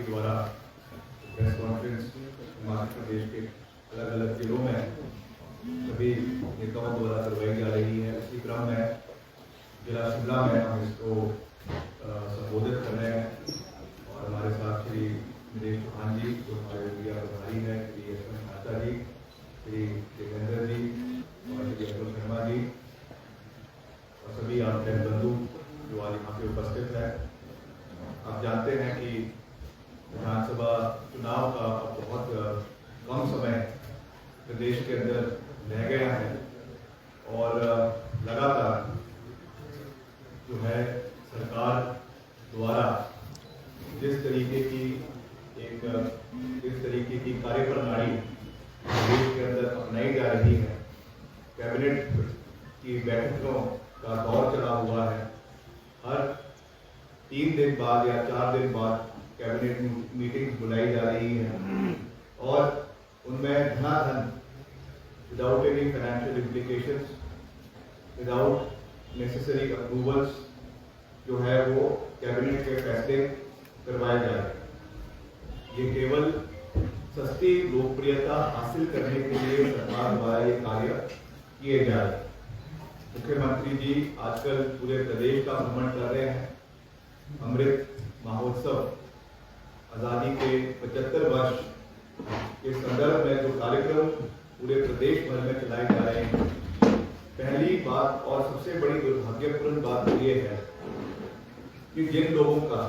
Party द्वारा press conference Himachal Pradesh के अलग अलग जिलों में सभी नेताओं द्वारा करवाई जा रही है। इसी क्रम में जिला शिमला में हम इसको संबोधित कर रहे हैं और हमारे साथ श्री नरेश चौहान जी जो हमारे मीडिया प्रभारी है, श्री यशवंत मेहता जी, श्री देवेंद्र जी और श्री अतुल शर्मा जी और सभी आप बंधु जो आज यहाँ पे उपस्थित है। आप जानते हैं कि विधानसभा चुनाव का बहुत कम समय प्रदेश के अंदर रह गया है और लगातार जो है सरकार द्वारा जिस तरीके की कार्यप्रणाली देश के अंदर अपनाई जा रही है, कैबिनेट की बैठकों का दौर चला हुआ है। हर 3 दिन बाद या 4 दिन बाद कैबिनेट मीटिंग बुलाई जा रही है और उनमें धनाधन without any financial implications, without necessary approvals जो है वो कैबिनेट के फैसले करवाए जा रहे हैं। ये केवल सस्ती लोकप्रियता हासिल करने के लिए सरकार द्वारा ये कार्य किए जा रहे हैं। मुख्यमंत्री जी आजकल पूरे प्रदेश का भ्रमण कर रहे हैं। अमृत महोत्सव आज़ादी के 75 वर्ष के संदर्भ में जो कार्यक्रम पूरे प्रदेश भर में चलाए जा रहे हैं, पहली बात और सबसे बड़ी दुर्भाग्यपूर्ण बात ये है कि जिन लोगों का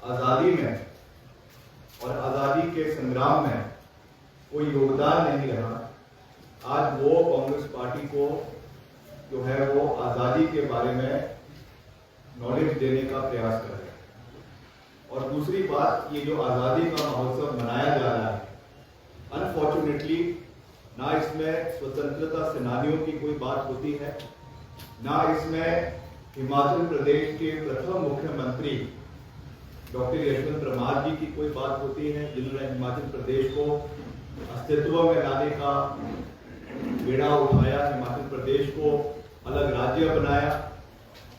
आज़ादी में और आज़ादी के संग्राम में कोई योगदान नहीं रहा, आज वो कांग्रेस पार्टी को जो है वो आज़ादी के बारे में नॉलेज देने का प्रयास कर रहे हैं। और दूसरी बात, ये जो आज़ादी का महोत्सव मनाया जा रहा है, अनफॉर्चुनेटली ना इसमें स्वतंत्रता सेनानियों की कोई बात होती है, ना इसमें हिमाचल प्रदेश के प्रथम मुख्यमंत्री डॉक्टर यशवंत परमार जी की कोई बात होती है जिन्होंने हिमाचल प्रदेश को अस्तित्व में लाने का बेड़ा उठाया, हिमाचल प्रदेश को अलग राज्य बनाया।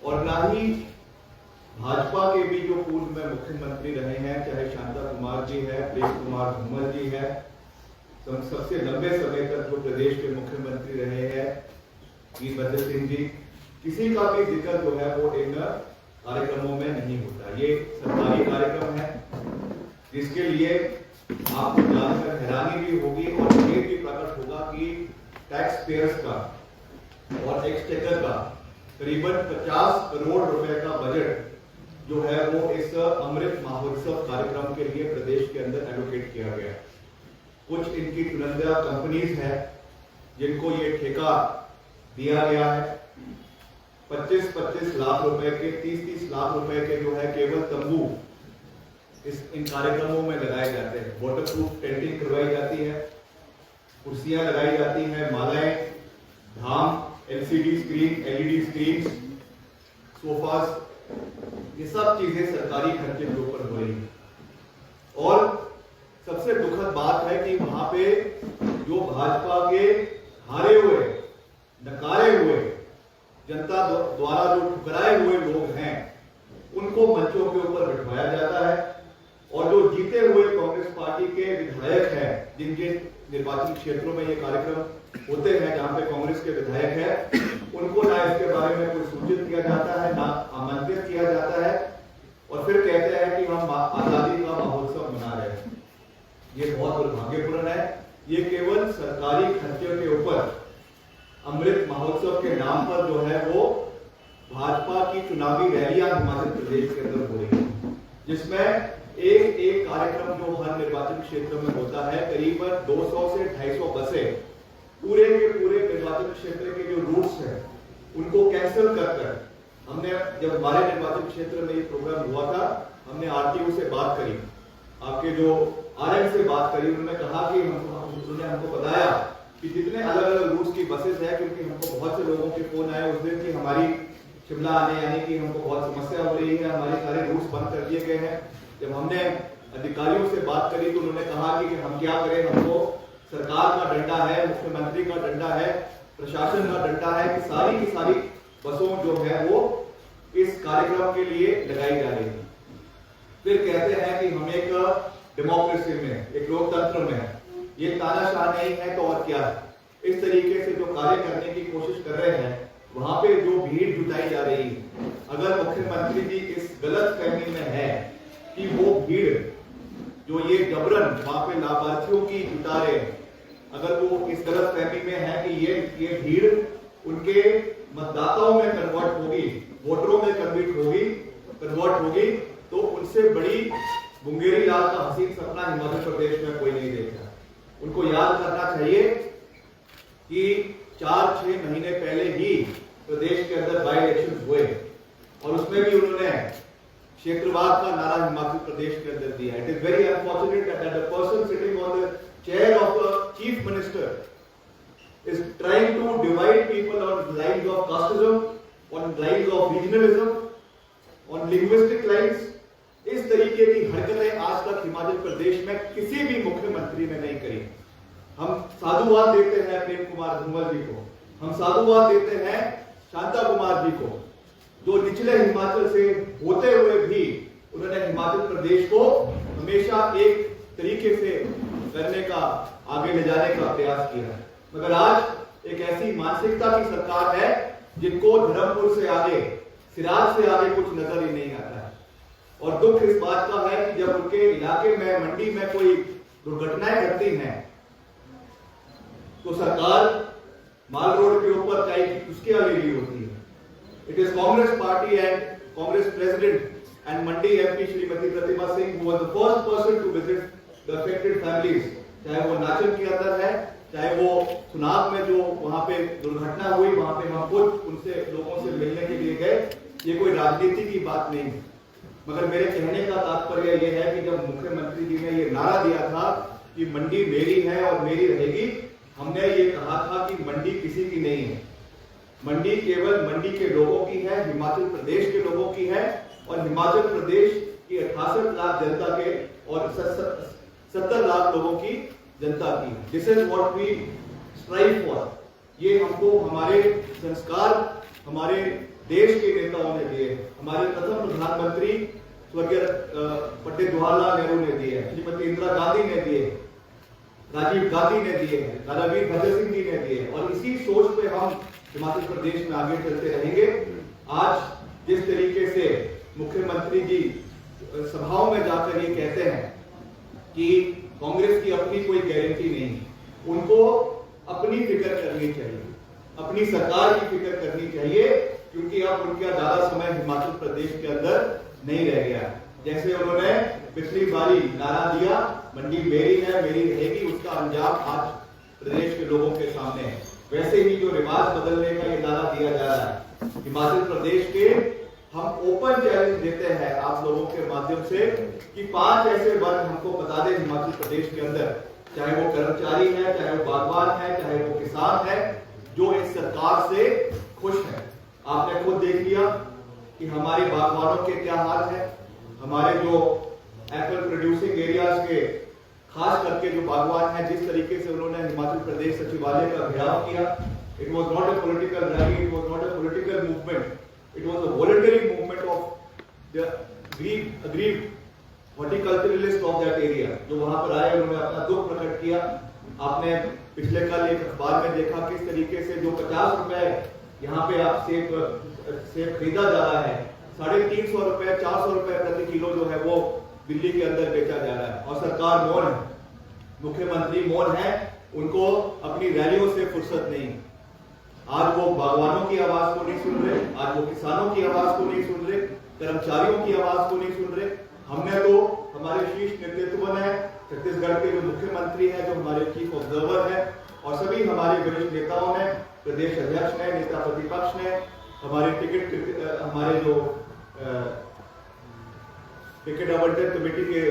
और ना ही भाजपा के भी जो पूर्व में मुख्यमंत्री रहे हैं, चाहे शांता कुमार जी है, प्रेम कुमार धूमल जी है, सबसे लंबे समय तक जो प्रदेश के मुख्यमंत्री रहे हैं वीरभद्र सिंह जी, किसी का भी जिक्र जो है वो इन कार्यक्रमों में नहीं होता। ये सरकारी कार्यक्रम है जिसके लिए आपको जानकर हैरानी भी होगी और ये भी प्रकट होगा कि टैक्स पेयर्स का और एक्सचेकर का करीबन 50 करोड़ रुपए का बजट जो है वो इस अमृत महोत्सव कार्यक्रम के लिए प्रदेश के अंदर एलोकेट किया गया। कुछ इनकी चुनिंदा कंपनीज है जिनको ये ठेका दिया गया है। 25-25 लाख रुपए के, 30-30 लाख रुपए के जो है केवल तंबू इन कार्यक्रमों में लगाए जाते हैं। वाटरप्रूफ टेंटिंग करवाई जाती है, कुर्सियां लगाई जाती हैं, मालाएं, धाम, LCD screen, LED screen, sofas, ये सब चीजें सरकारी खर्चे के ऊपर हो रही है। और सबसे दुखद बात है कि वहां पे जो भाजपा के हारे हुए, नकारे हुए, जनता द्वारा जो ठुकराए हुए लोग हैं, उनको मंचों के ऊपर बिठाया जाता है और जो जीते हुए कांग्रेस पार्टी के विधायक हैं, जिनके निर्वाचन क्षेत्रों में ये कार्यक्रम होते हैं जहां पे कांग्रेस के विधायक हैं, उनको ना इसके बारे में कोई सूचित किया जाता है, ना आमंत्रित किया जाता है और फिर कहते हैं कि हम आजादी का महोत्सव मना रहे हैं। ये बहुत दुर्भाग्यपूर्ण है। ये केवल सरकारी खर्चे के ऊपर अमृत महोत्सव के नाम पर जो है वो भाजपा की चुनावी रैलियां हिमाचल प्रदेश के अंदर हो रही है, जिसमें एक कार्यक्रम जो हर निर्वाचन क्षेत्र में होता है, करीबन 200 से 250 बसें पूरे के पूरे निर्वाचन क्षेत्र के जो रूट्स हैं उनको कैंसिल कर हमने, जब हमारे निर्वाचन क्षेत्र में ये प्रोग्राम हुआ था, हमने RTO से बात करी, आपके जो RM से बात करी, उन्होंने कहा कि उन्होंने हमको बताया कि जितने अलग अलग रूट्स की बसेस है, क्योंकि हमको बहुत से लोगों के फोन आए उस दिन कि हमारी शिमला आने यानी कि हमको बहुत समस्या हो रही है, हमारे सारे रूट्स बंद कर दिए गए हैं। जब हमने अधिकारियों से बात करी तो उन्होंने कहा कि हम क्या करें, हमको सरकार का डंडा है, मुख्यमंत्री का डंडा है, प्रशासन का डंडा है कि सारी की सारी बसों जो है वो इस कार्यक्रम के लिए लगाई जा रही है। फिर कहते हैं कि हम एक डेमोक्रेसी में, एक लोकतंत्र में हैं। ये तानाशाह नहीं है तो और क्या है। इस तरीके से जो कार्य करने की कोशिश कर रहे हैं, वहां पे जो भीड़ जुटाई जा रही है, अगर मुख्यमंत्री जी इस गलत फहमी में है कि वो भीड़ जो ये जबरन वहां पे लाभार्थियों की जुटा रहे हैं, अगर वो इस गलत फहमी में है कि ये भीड़ उनके मतदाताओं में कन्वर्ट होगी, वोटरों में कन्वर्ट होगी, तो उनसे बड़ी मुंगेरी लाल का हसीन सपना हिमाचल प्रदेश में कोई नहीं देखा। उनको याद करना चाहिए कि 4-6 महीने पहले ही प्रदेश के अंदर बाई इलेक्शन हुए और उसमें भी उन्होंने क्षेत्रवाद का नारा हिमाचल प्रदेश के अंदर दिया। It is very unfortunate that the person sitting on the chair of the chief minister is trying to divide people on lines of casteism, on lines of regionalism, on linguistic lines. इस तरीके की हरकतें आज तक हिमाचल प्रदेश में किसी भी मुख्यमंत्री ने नहीं करी। हम साधुवाद देते हैं प्रेम कुमार धूमल जी को, हम साधुवाद देते हैं शांता कुमार जी को, जो निचले हिमाचल से होते हुए भी उन्होंने हिमाचल प्रदेश को हमेशा एक तरीके से करने का, आगे ले जाने का प्रयास किया है। मगर आज एक ऐसी मानसिकता की सरकार है जिनको धर्मपुर से आगे, सिराज से आगे कुछ नजर ही नहीं आता है। और दुख इस बात का है कि जब उनके इलाके में, मंडी में कोई दुर्घटनाएं घटती हैं तो सरकार माल रोड के ऊपर चाहे उसके आगे ली होती है। It is Congress party and Congress president and Mandi MP Shrimati Pratima Singh who was the first person to visit the affected families, चाहे वो नाचन के अंदर है, चाहे वो सुनाग में जो वहां पे दुर्घटना हुई, वहां पे हम खुद उनसे, लोगों से मिलने के लिए गए। ये कोई राजनीति की बात नहीं है, मगर मेरे कहने का तात्पर्य यह है कि जब मुख्यमंत्री जी ने ये नारा दिया था कि मंडी मेरी है और मेरी रहेगी, हमने ये कहा था कि मंडी किसी की नहीं है, मंडी केवल मंडी के लोगों की है, हिमाचल प्रदेश के लोगों की है और हिमाचल प्रदेश की 68 लाख जनता के और 70 लाख लोगों की जनता की। This is what we strive for. ये हमको हमारे संस्कार हमारे देश के नेताओं ने दिए, हमारे प्रथम प्रधानमंत्री स्वर्गीय पंडित जवाहरलाल नेहरू ने दिए, श्रीमती इंदिरा गांधी ने दिए, राजीव गांधी ने दिए, दादा वीरभद्र सिंह जी ने दिए, और इसी सोच पे हम हिमाचल प्रदेश में आगे चलते रहेंगे। आज जिस तरीके से मुख्यमंत्री जी सभाओं में जाकर ये कहते हैं कि कांग्रेस की अपनी कोई गारंटी नहीं, उनको अपनी फिक्र करनी चाहिए, अपनी सरकार की फिक्र करनी चाहिए, क्योंकि अब उनका ज्यादा समय हिमाचल प्रदेश के अंदर नहीं रह गया। जैसे उन्होंने पिछली बारी नारा दिया मंडी मेरी है मेरी रहेगी, उसका अंजाम आज प्रदेश के लोगों के सामने है। वैसे ही जो रिवाज बदलने का ये नारा दिया जा रहा है हिमाचल प्रदेश के, हम ओपन चैलेंज देते हैं आप लोगों के माध्यम से कि 5 ऐसे वर्ग हमको बता दें हिमाचल प्रदेश के अंदर, चाहे वो कर्मचारी है, चाहे वो बागवान है, चाहे वो किसान है, जो इस सरकार से खुश है। आपने खुद देख लिया कि हमारे बागवानों के क्या हाल है, हमारे जो एप्पल प्रोड्यूसिंग एरियाज के खास करके जो बागवान है, जिस तरीके से उन्होंने हिमाचल प्रदेश सचिवालय का घेराव किया। It was not a political rally, it was not a political movement, it was a voluntary movement of the aggrieved horticulturalist of that area, जो वहां पर आए, उन्होंने अपना दुख प्रकट किया। आपने पिछले कल एक अखबार में देखा किस तरीके से जो 50 रुपए यहाँ पे आप सेब खरीदा जा रहा है, 350 रुपए 400 रुपए प्रति किलो जो है वो दिल्ली के अंदर बेचा जा रहा है, और सरकार मौन है, मुख्यमंत्री मौन है, उनको अपनी रैलियों से फुर्सत नहीं। आज वो बागवानों की आवाज को नहीं सुन रहे, आज वो किसानों की आवाज को नहीं सुन रहे, कर्मचारियों की आवाज को नहीं सुन रहे। हमने तो, हमारे शीर्ष नेतृत्व ने, छत्तीसगढ़ के जो मुख्यमंत्री है, जो हमारे चीफ ऑब्जर्वर है, और सभी हमारे वरिष्ठ नेताओं ने, प्रदेश अध्यक्ष ने, नेता प्रतिपक्ष ने, हमारे हमारे जो टिकट आवंटन कमेटी के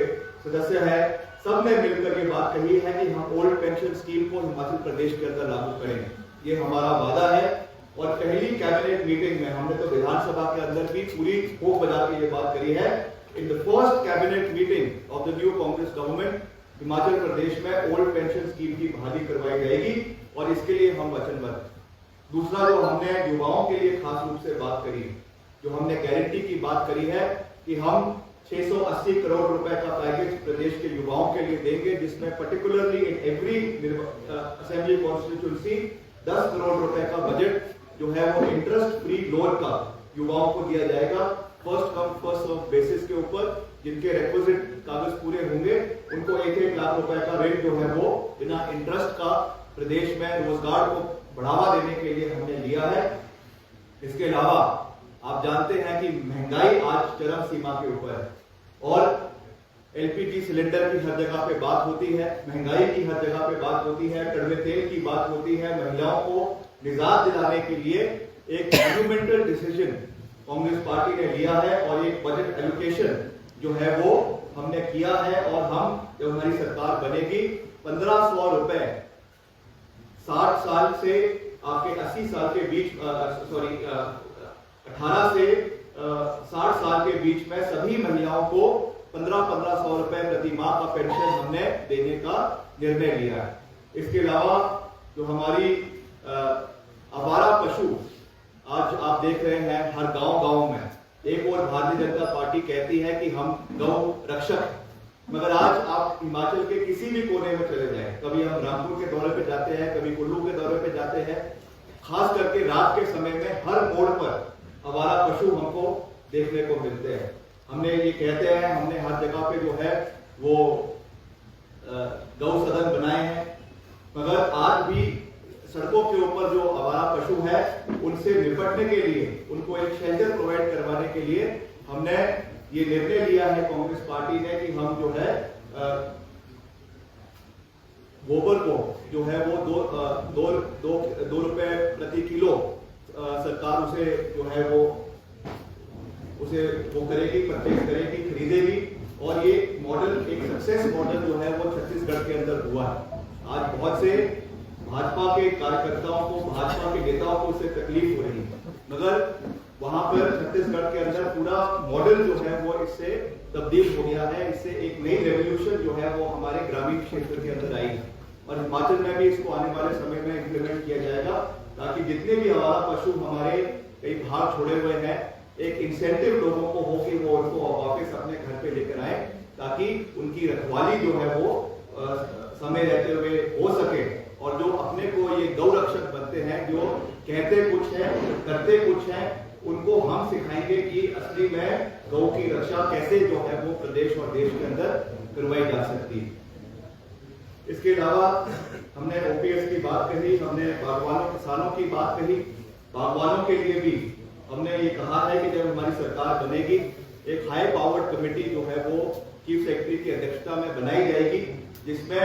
सदस्य है, सब ने मिलकर ये बात कही है कि हम ओल्ड पेंशन स्कीम को हिमाचल प्रदेश के अंदर लागू करेंगे। ये हमारा वादा है। और पहली कैबिनेट मीटिंग में हमने तो विधानसभा के अंदर भी पूरी ठोक बजा के ये बात करी है, in the first cabinet meeting of the new Congress government Himachal Pradesh में ओल्ड पेंशन स्कीम की बहाली करवाई जाएगी, और इसके लिए हम वचनबद्ध। दूसरा जो हमने युवाओं के लिए खास रूप से बात करी, जो हमने गारंटी की बात करी है कि हम 680 करोड़ रुपए का पैकेज प्रदेश के युवाओं के लिए देंगे, जिसमें particularly in every assembly constituency 10 crore रुपए का बजट जो है वो इंटरेस्ट फ्री लोन का युवाओं को दिया जाएगा। First come first serve basis के ऊपर जिनके रिक्विजिट कागज पूरे होंगे उनको 1-1 लाख रुपए का ऋण जो है वो बिना इंटरेस्ट का प्रदेश में रोजगार को बढ़ावा देने के लिए हमने लिया है। इसके अलावा आप जानते हैं कि महंगाई आज चरम सीमा के ऊपर है और एलपीजी सिलेंडर की हर जगह पे बात होती है, महंगाई की हर जगह पे बात होती है, कड़वे तेल की बात होती है। महिलाओं को निजात दिलाने के लिए एक मोन्यूमेंटल डिसीजन कांग्रेस पार्टी ने लिया है और एक बजट एलोकेशन जो है वो हमने किया है और हम जब हमारी सरकार बनेगी 1500 रुपए 60 साल से आपके 80 साल के बीच 18 से 60 साल के बीच में सभी महिलाओं को 1500 रुपए प्रति माह का पेंशन हमने देने का निर्णय लिया है। इसके अलावा जो हमारी आवारा पशु आज आप देख रहे हैं हर गांव में, एक और भारतीय जनता पार्टी कहती है कि हम गौ रक्षक, मगर आज आप हिमाचल के किसी भी कोने में चले जाएं, कभी हम रामपुर के दौरे पे जाते हैं, कभी कुल्लू के दौरे पे जाते हैं, खास करके रात के समय में हर मोड़ पर आवारा पशु हमको देखने को मिलते हैं। हमने ये कहते हैं हमने हर जगह पे जो है वो गौ सदन बनाए हैं, मगर आज भी सड़कों के ऊपर जो आवारा पशु है उनसे निपटने के लिए उनको एक शेल्टर प्रोवाइड करवाने के लिए हमने ये निर्णय लिया है कांग्रेस पार्टी ने कि हम जो है गोबर को जो है वो दो रुपए प्रति किलो सरकार उसे जो है वो करेगी, परचेज करेगी, खरीदेगी और ये मॉडल एक सक्सेस मॉडल जो है वो छत्तीसगढ़ के अंदर हुआ है। आज बहुत से भाजपा के कार्यकर्ताओं को, भाजपा के नेताओं को इससे तकलीफ हो रही है, मगर वहां पर छत्तीसगढ़ के अंदर पूरा मॉडल जो है वो इससे तब्दील हो गया है। इससे एक नई रेवोल्यूशन जो है वो हमारे ग्रामीण क्षेत्र के अंदर आई है और हिमाचल में भी इसको आने वाले समय में इंप्लीमेंट किया जाएगा, ताकि जितने भी आवारा पशु हमारे कई भाग छोड़े हुए हैं एक इंसेंटिव लोगों को हो कि वो उनको वापस अपने घर पे लेकर आए, ताकि उनकी रखवाली जो है वो समय रहते हुए हो सके और जो अपने को ये गौ रक्षक बनते हैं, जो कहते कुछ है करते कुछ है, उनको हम सिखाएंगे कि असली में गौ की रक्षा कैसे जो है वो प्रदेश और देश के अंदर करवाई जा सकती है। इसके अलावा हमने ओपीएस की बात कही, हमने बागवानों किसानों की बात कही। बागवानों के लिए भी हमने ये कहा है कि जब हमारी सरकार बनेगी एक हाई पावर्ड कमेटी जो है वो चीफ सेक्रेटरी की अध्यक्षता में बनाई जाएगी, जिसमें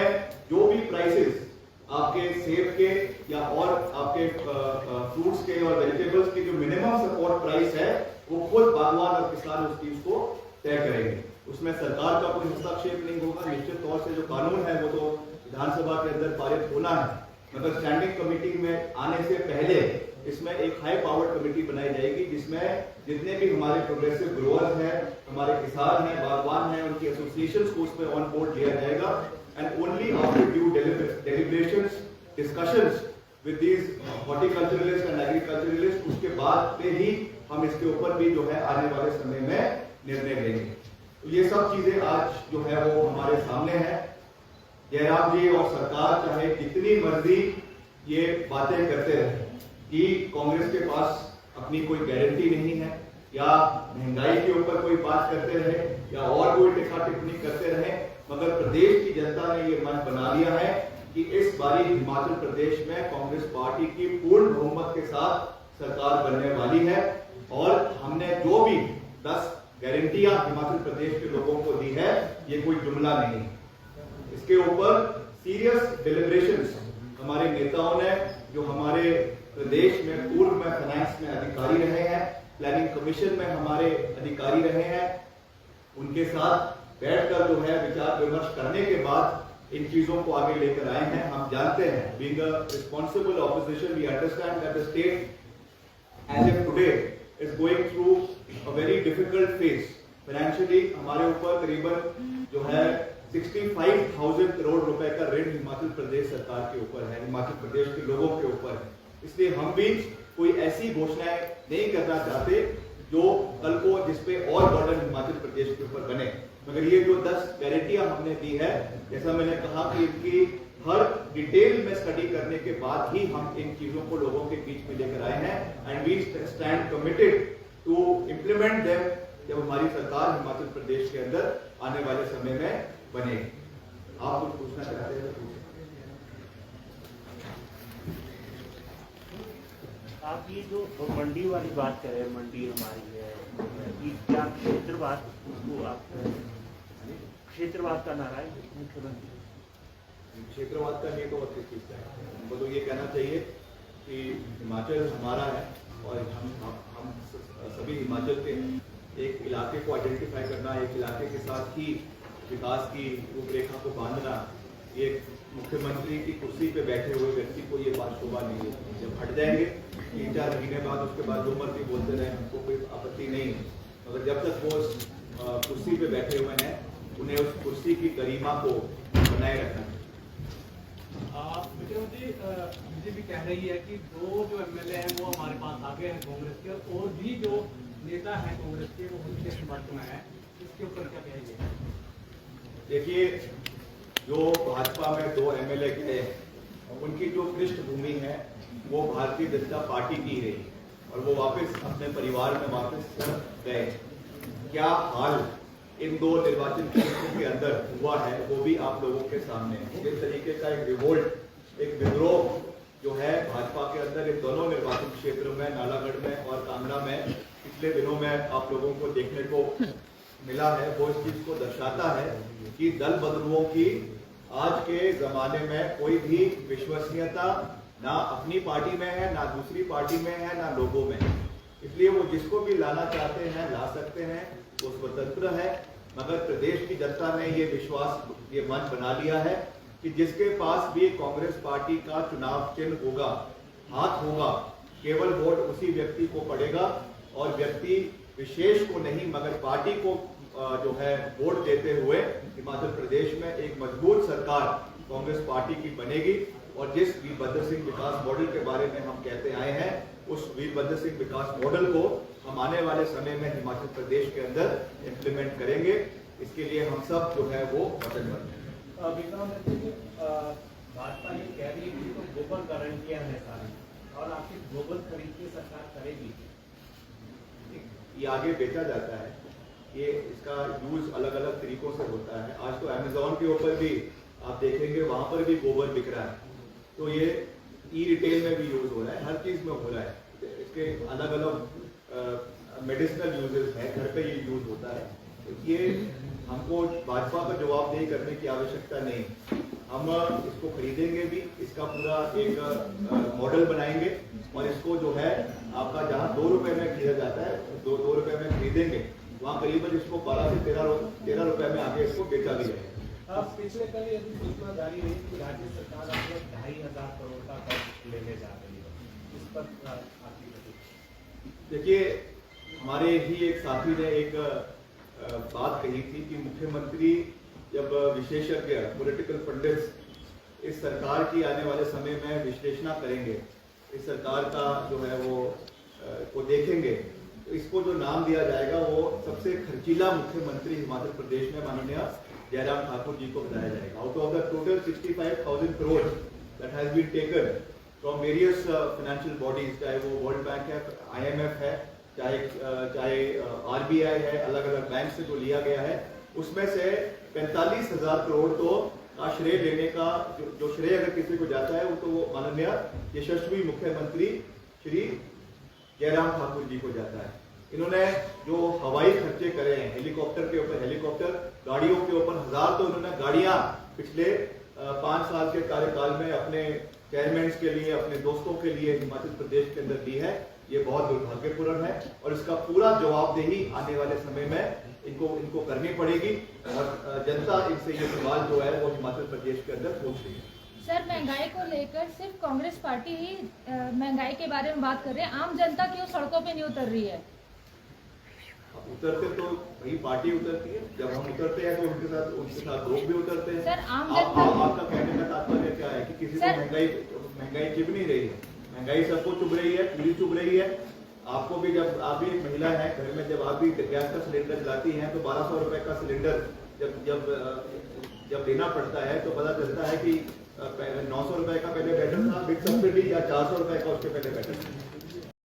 जो भी प्राइसेस आपके सेब के या और आपके फ्रूट्स के और वेजिटेबल्स की जो मिनिमम सपोर्ट प्राइस है वो खुद बागवान और किसान उस चीज को तय करेंगे। उसमें सरकार का कोई हस्तक्षेप नहीं होगा। निश्चित तौर से जो कानून है वो तो विधानसभा के अंदर पारित होना है, मगर स्टैंडिंग कमेटी में आने से पहले इसमें एक हाई पावर्ड कमेटी बनाई जाएगी, जिसमें जितने भी हमारे प्रोग्रेसिव ग्रोअर्स हैं, हमारे किसान हैं, बागवान हैं, उनकी एसोसिएशंस को उसमें ऑन बोर्ड लिया जाएगा and only after due deliberations, discussions with these horticulturalists and agriculturalists, उसके बाद में ही हम इसके ऊपर भी जो है आने वाले समय में निर्णय लेंगे। तो ये सब चीजें आज जो है वो हमारे सामने है। जयराम जी और सरकार चाहे जितनी मर्जी ये बातें करते रहे कि कांग्रेस के पास अपनी कोई गारंटी नहीं है, या महंगाई के ऊपर कोई बात करते रहे या और कोई टिप्पणी करते रहे, मगर प्रदेश की जनता ने ये मन बना लिया है कि इस बारी हिमाचल प्रदेश में कांग्रेस पार्टी की पूर्ण बहुमत के साथ सरकार बनने वाली है और हमने जो भी 10 गारंटियां हिमाचल प्रदेश के लोगों को दी है ये कोई जुमला नहीं। इसके ऊपर सीरियस डिलिब्रेशंस हमारे नेताओं ने, जो हमारे प्रदेश में पूर्व में फाइनेंस में अधिकारी रहे हैं, प्लानिंग कमीशन में हमारे अधिकारी रहे हैं, उनके साथ बैठकर जो है विचार विमर्श करने के बाद इन चीजों को आगे लेकर आए हैं। हम जानते हैं, being a responsible opposition, we understand that the state as of today is going through a very difficult phase financially। हमारे ऊपर करीबन जो है 65,000 करोड़ रुपए का ऋण हिमाचल प्रदेश सरकार के ऊपर है, हिमाचल प्रदेश के लोगों के ऊपर है। इसलिए हम भी कोई ऐसी घोषणाएं नहीं करना चाहते जो कल को जिसपे और बर्डन हिमाचल प्रदेश के ऊपर बने। मगर ये जो 10 गारंटियां हमने दी है, जैसा मैंने कहा कि इनकी हर डिटेल में स्टडी करने के बाद ही हम इन चीजों को लोगों के बीच में लेकर आए हैं and we stand committed to implement them जब हमारी सरकार हिमाचल प्रदेश के अंदर आने वाले समय में बने। आप कुछ पूछना चाहते हैं तो पूछें। आप ये जो मंडी वाली बात कर रहे हैं, मंडी हमारी है, क्या क्षेत्रवाद को आप क्षेत्रवाद का नारा है मुख्यमंत्री? क्षेत्रवाद का नहीं तो और किस चीज का है? हमको तो ये कहना चाहिए कि हिमाचल हमारा है और हम सभी हिमाचल के एक इलाके को आइडेंटिफाई करना, एक इलाके के साथ ही विकास की रूपरेखा को बांधना, ये मुख्यमंत्री की कुर्सी पे बैठे हुए व्यक्ति को ये बात शोभा नहीं है। जब हट जाएंगे 3-4 महीने बाद उसके बाद जो मर्जी बोलते रहे, हमको कोई आपत्ति नहीं है, मगर जब तक वो कुर्सी पे बैठे हुए हैं उन्हें उस कुर्सी की गरिमा को बनाए रखना है। मुख्यमंत्री बीजेपी कह रही है कि 2 जो एमएलए हैं वो हमारे पास आ गए हैं कांग्रेस के, और भी जो नेता हैं कांग्रेस के वो उनके समर्थन में है, इसके ऊपर क्या कहेंगे? देखिए, जो भाजपा में 2 एमएलए गए उनकी जो पृष्ठभूमि है वो भारतीय जनता पार्टी की रही और वो वापस अपने परिवार में वापस गए। क्या हाल इन 2 निर्वाचन क्षेत्रों के अंदर हुआ है वो भी आप लोगों के सामने है। जिस तरीके का एक रिवोल्ट, एक विद्रोह जो है भाजपा के अंदर इन दोनों निर्वाचन क्षेत्रों में, नालागढ़ में और कांगड़ा में पिछले दिनों में आप लोगों को देखने को मिला है, वो इस चीज को दर्शाता है कि दल बदलुओं की आज के जमाने में कोई भी विश्वसनीयता ना अपनी पार्टी में है, ना दूसरी पार्टी में है, ना लोगों में है। इसलिए वो जिसको भी लाना चाहते हैं ला सकते हैं, वो स्वतंत्र है। मगर प्रदेश की जनता ने ये विश्वास, ये मन बना लिया है कि जिसके पास भी कांग्रेस पार्टी का चुनाव चिन्ह होगा, हाथ होगा, केवल वोट उसी व्यक्ति को पड़ेगा और व्यक्ति विशेष को नहीं मगर पार्टी को जो है वोट देते हुए हिमाचल प्रदेश में एक मजबूत सरकार कांग्रेस पार्टी की बनेगी। और जिस वीरभद्र सिंह विकास मॉडल के बारे में हम कहते आए हैं, उस वीरभद्र सिंह विकास मॉडल को हम आने वाले समय में हिमाचल प्रदेश के अंदर इम्प्लीमेंट करेंगे। इसके लिए हम सब जो है वो वचनबद्ध हैं। भाजपा ये कह रही है कि तो ग्लोबल गारंटियां हैं सारी और आपकी ग्लोबल खरीद की सरकार करेगी। ये आगे बेचा जाता है, ये इसका यूज अलग अलग तरीकों से होता है। आज तो अमेज़न के ऊपर भी आप देखेंगे, वहां पर भी गोबर बिक रहा है, तो ये ई रिटेल में भी यूज हो रहा है, हर चीज में हो रहा है। इसके अलग अलग मेडिसिनल यूजेस हैं, घर पे ये यूज होता है। तो ये हमको भाजपा पर जवाबदेही करने की आवश्यकता नहीं, हम इसको खरीदेंगे भी, इसका पूरा एक मॉडल बनाएंगे और इसको जो है आपका जहाँ 2 रुपए में खरीदा जाता है, 2 रुपए में खरीदेंगे, वहाँ करीबन इसको 12 से 13 रुपए में आगे इसको बेचा भी जाएगा। पिछले कल यदि सूचना जारी रही कि राज्य सरकार अपने 2,500 करोड़ का कर्ज लेने जा रही है, इस पर आपकी प्रतिक्रिया? देखिए, हमारे ही एक साथी ने एक बात कही थी कि मुख्यमंत्री जब विशेषज्ञ पॉलिटिकल पंडित इस सरकार की आने वाले समय में विश्लेषण करेंगे, इस सरकार का जो है वो देखेंगे, तो इसको जो नाम दिया जाएगा वो सबसे खर्चीला मुख्यमंत्री हिमाचल प्रदेश में माननीय जयराम ठाकुर जी को बताया जाएगा। Out of the total 65,000 crore that has been taken from various financial bodies, चाहे वो वर्ल्ड बैंक है, IMF है, चाहे RBI है, अलग अलग बैंक से जो लिया गया है, उसमें से 45,000 करोड़ तो का श्रेय लेने का जो श्रेय अगर किसी को जाता है वो तो वो माननीय यशस्वी मुख्यमंत्री श्री जयराम ठाकुर जी को जाता है। इन्होंने जो हवाई खर्चे करे हैं, हेलीकॉप्टर के ऊपर हेलीकॉप्टर, गाड़ियों के ऊपर 1000 तो इन्होंने गाड़ियां पिछले 5 साल के कार्यकाल में अपने चेयरमैन के लिए, अपने दोस्तों के लिए हिमाचल प्रदेश के अंदर दी है। ये बहुत दुर्भाग्यपूर्ण है और इसका पूरा जवाबदेही आने वाले समय में इनको करनी पड़ेगी और जनता इनसे ये सवाल जो है वो हिमाचल प्रदेश के अंदर पूछ रही है। सर, महंगाई को लेकर सिर्फ कांग्रेस पार्टी ही महंगाई के बारे में बात कर रहे हैं, आम जनता क्यों सड़कों पे नहीं उतर रही है? उतरते तो वही पार्टी उतरती है, जब हम उतरते हैं तो उनके साथ लोग भी उतरते हैं। सर, आम जनता आपका कहने का तात्पर्य क्या है कि किसी को महंगाई चुभ नहीं रही है? महंगाई सबको चुभ रही है, पूरी चुभ रही है। आपको भी जब आप भी एक महिला है घर में, जब आप भी गैस का सिलेंडर चलाती हैं तो 1200 रुपए का सिलेंडर जब लेना पड़ता है तो पता चलता है कि 900 रुपए का पहले बैटर था, बिग सब्सिडी या 400 रुपए का उसके पहले बैटर था।